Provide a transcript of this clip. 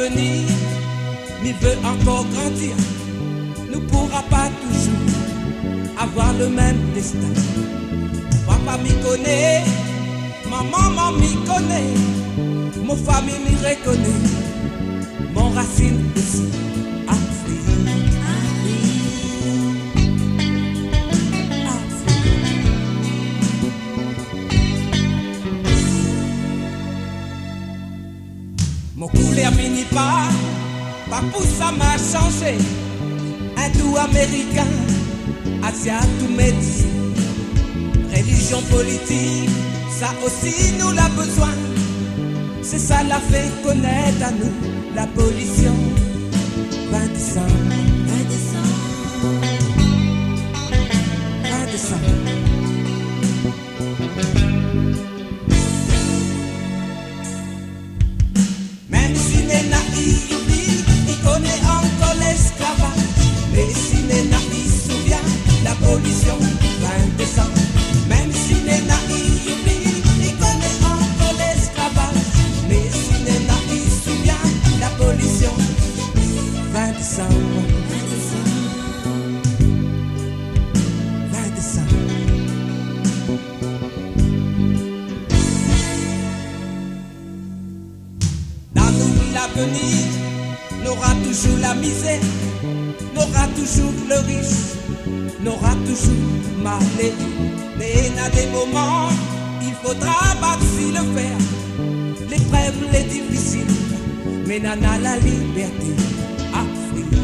l'avenir, mais veut encore grandir, ne pourra pas toujours avoir le même destin. Papa m'y connaît, maman m'y connaît, mon famille m'y reconnaît, mon racine aussi. Mon couleur finit pas pour ça m'a changé. Hindou américain, asiate ou métis, religion politique, ça aussi nous l'a besoin. C'est ça la fait connaître à nous l'abolition. 20 décembre, 20 décembre, 20 décembre. Même si Nena y oublie, il connaît encore l'esclavage. Mais si Nena y souvient, l'abolition 20 décembre. Même si Nena y oublie, il connaît encore l'esclavage. Mais si Nena y souvient, l'abolition 20 décembre. 20 décembre. Dans nous l'avenir n'aura toujours la misère, n'aura toujours le riche, n'aura toujours malheur. Mais à des moments, il faudra battre le fer. L'épreuve est difficile, mais n'en a la liberté. Afrique.